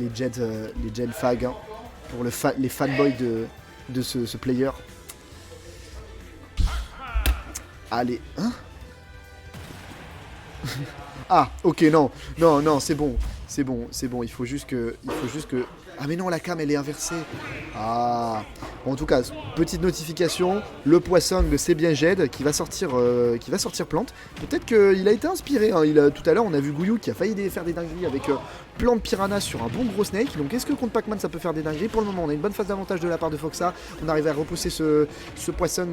les Jed Fag, hein, pour les fanboys de ce player. Allez, hein. Ah, ok, non, non, non, c'est bon, c'est bon, c'est bon, il faut juste que... Ah mais non, la cam, elle est inversée. Ah, bon, en tout cas, petite notification, le poisson, c'est bien Jed, qui va sortir plante. Peut-être qu'il a été inspiré, hein. Tout à l'heure, on a vu Gouillou qui a failli faire des dingueries avec plante piranha sur un bon gros snake. Donc est-ce que contre Pac-Man ça peut faire des dingueries? Pour le moment, on a une bonne phase d'avantage de la part de Foxa. On arrive à repousser ce poisson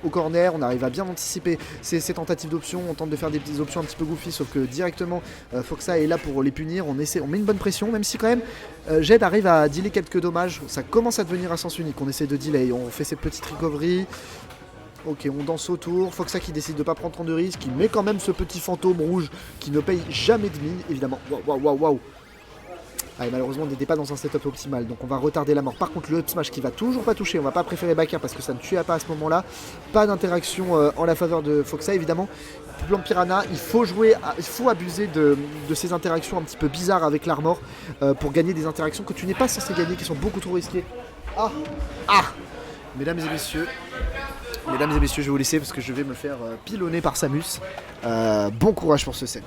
au corner, on arrive à bien anticiper ces tentatives d'options. On tente de faire des petites options un petit peu goofy, sauf que directement Foxa est là pour les punir. On met une bonne pression, même si quand même Jed arrive à dealer quelques dommages. Ça commence à devenir un sens unique. On essaie de delay, on fait ces petites recoveries. Ok, on danse autour. Foxa qui décide de pas prendre tant de risques, qui met quand même ce petit fantôme rouge qui ne paye jamais de mine, évidemment. Waouh, waouh, waouh. Allez, malheureusement, on n'était pas dans un setup optimal, donc on va retarder la mort. Par contre, le up smash qui va toujours pas toucher, on va pas préférer backer parce que ça ne tuait pas à ce moment-là. Pas d'interaction en la faveur de Foxa, évidemment. Plan Piranha, il faut abuser de ces interactions un petit peu bizarres avec l'armor pour gagner des interactions que tu n'es pas censé gagner, qui sont beaucoup trop risquées. Ah, ah. Mesdames et messieurs, je vais vous laisser parce que je vais me faire pilonner par Samus. Bon courage pour ce set.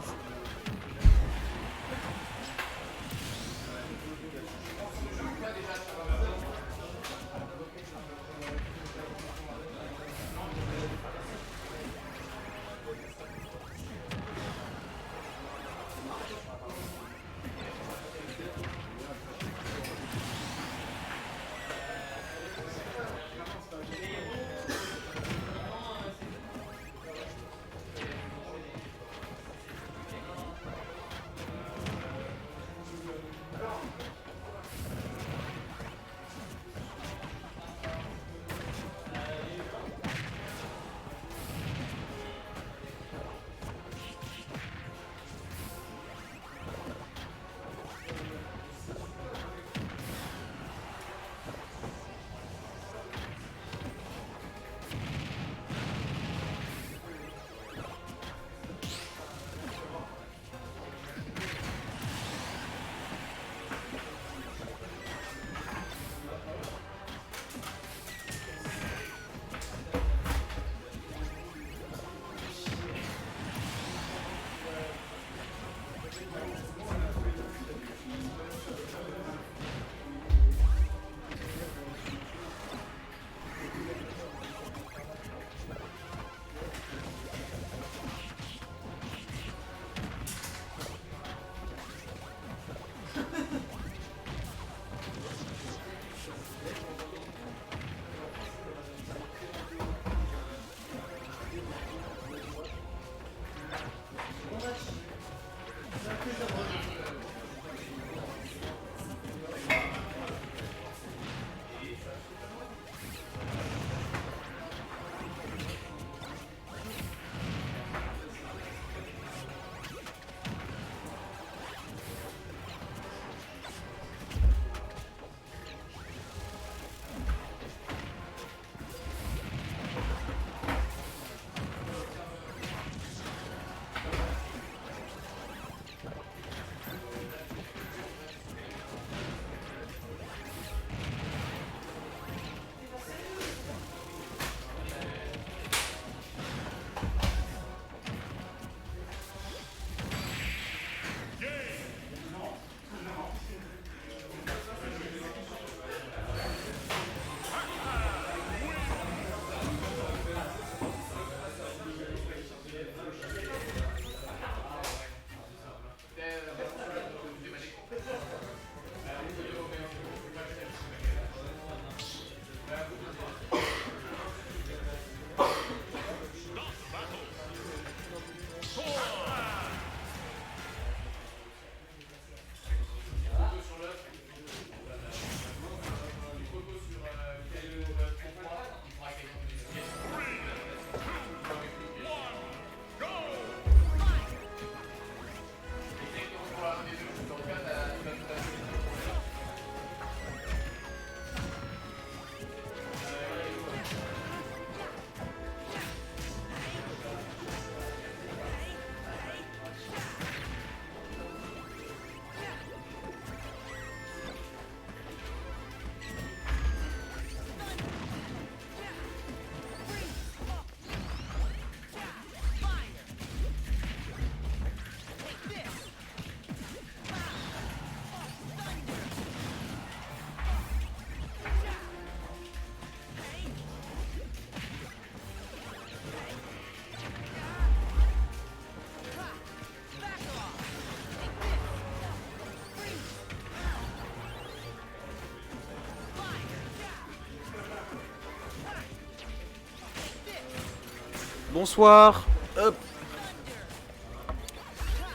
Bonsoir. Hop.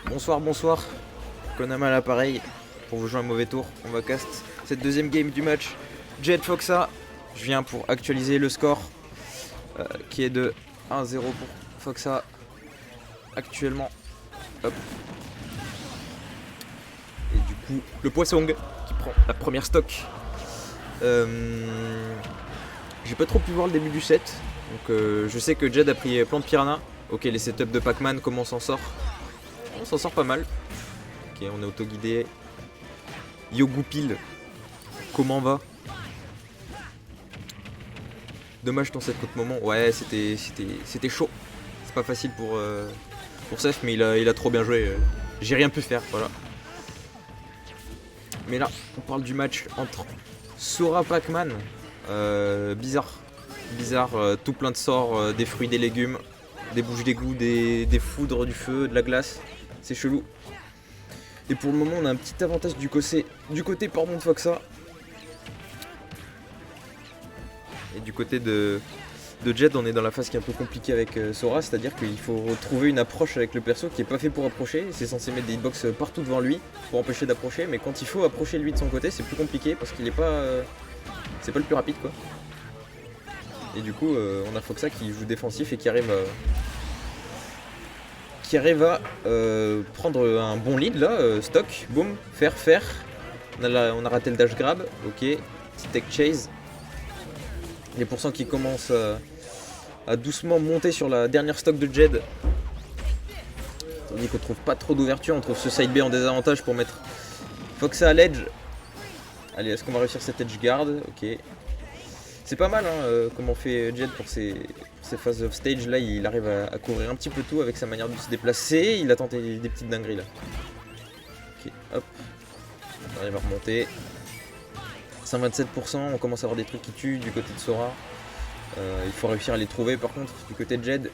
Bonsoir. Konama à l'appareil pour vous jouer un mauvais tour. On va cast cette deuxième game du match. Jett Foxa. Je viens pour actualiser le score qui est de 1-0 pour Foxa actuellement. Hop. Et du coup, le Poissong qui prend la première stock. J'ai pas trop pu voir le début du set. Donc je sais que Jett a pris Plante Piranha. Ok, les setups de Pac-Man, comment on s'en sort? On s'en sort pas mal. Ok, on est auto-guidé. Yogoupil, comment va? Dommage dans cet autre moment. Ouais, c'était chaud. C'est pas facile pour Seth, mais il a trop bien joué. J'ai rien pu faire, voilà. Mais là, on parle du match entre Sora Pac-Man. Bizarre, tout plein de sorts, des fruits, des légumes, des bouches d'égout, des foudres, du feu, de la glace. C'est chelou. Et pour le moment, on a un petit avantage du côté de Foxa. Et du côté de Jett, on est dans la phase qui est un peu compliquée avec Sora, c'est-à-dire qu'il faut retrouver une approche avec le perso qui est pas fait pour approcher. C'est censé mettre des hitbox partout devant lui pour empêcher d'approcher, mais quand il faut approcher lui de son côté, c'est plus compliqué parce qu'il est pas, c'est pas le plus rapide quoi. Et du coup, on a Foxa qui joue défensif et qui arrive à prendre un bon lead là, stock, boum, faire. On a raté le dash grab, ok, petit tech chase. Les pourcents qui commencent à doucement monter sur la dernière stock de Jett. Tandis qu'on trouve pas trop d'ouverture, on trouve ce side B en désavantage pour mettre Foxa à l'edge. Allez, est-ce qu'on va réussir cette edge guard? Ok. C'est pas mal hein, comment fait Jett pour ses phases off stage. Là, il arrive à couvrir un petit peu tout avec sa manière de se déplacer. Il a tenté des petites dingueries là. Ok, hop. On arrive à remonter. 127%, on commence à avoir des trucs qui tuent du côté de Sora. Il faut réussir à les trouver par contre du côté de Jett,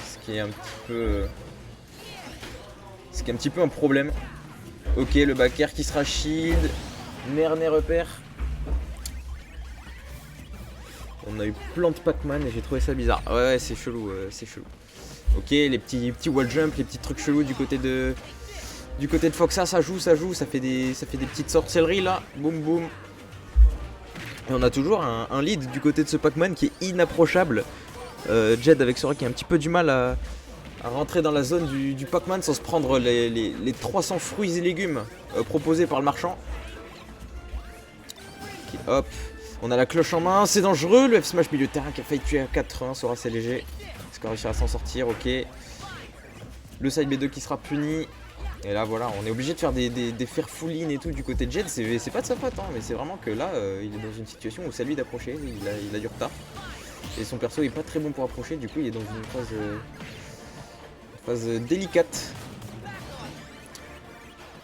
ce qui est un petit peu un problème. Ok, le back air qui sera shield. Nerné repère. On a eu Plante Pac-Man et j'ai trouvé ça bizarre. Ouais, c'est chelou, Ok, les petits wall jump, les petits trucs chelous du côté de Foxa, ça joue, ça fait des petites sorcelleries là. Boum boum. Et on a toujours un lead du côté de ce Pac-Man qui est inapprochable. Jett avec Sora qui a un petit peu du mal à rentrer dans la zone du Pac-Man sans se prendre les 300 fruits et légumes proposés par le marchand. Okay, hop, on a la cloche en main, c'est dangereux. Le F-Smash milieu de terrain qui a failli tuer à 80, Sora c'est léger. Est-ce qu'on réussira à s'en sortir? Ok. Le side B2 qui sera puni. Et là voilà, on est obligé de faire des faire full in et tout du côté de Jett, c'est pas de sa faute hein, mais c'est vraiment que là il est dans une situation où c'est à lui d'approcher, il a du retard. Et son perso est pas très bon pour approcher, du coup il est dans une phase délicate.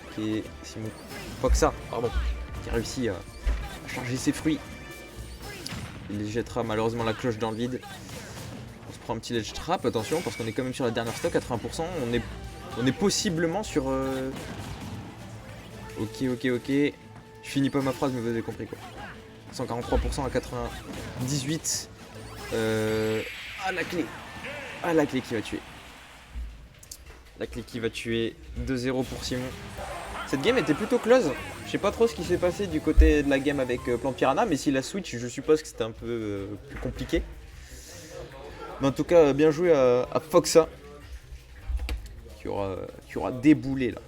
Ok, Simon Foxa, pardon, qui a réussi à charger ses fruits. Il jettera malheureusement la cloche dans le vide. On se prend un petit ledge trap, attention, parce qu'on est quand même sur la dernière stock à 30%, on est possiblement sur... Ok. Je finis pas ma phrase mais vous avez compris quoi. 143% à 98. La clé qui va tuer. La clé qui va tuer. 2-0 pour Simon. Cette game était plutôt close. Je sais pas trop ce qui s'est passé du côté de la game avec Plante Piranha, mais si la switch, je suppose que c'était un peu plus compliqué. Mais en tout cas, bien joué à Foxa. Qui aura déboulé là.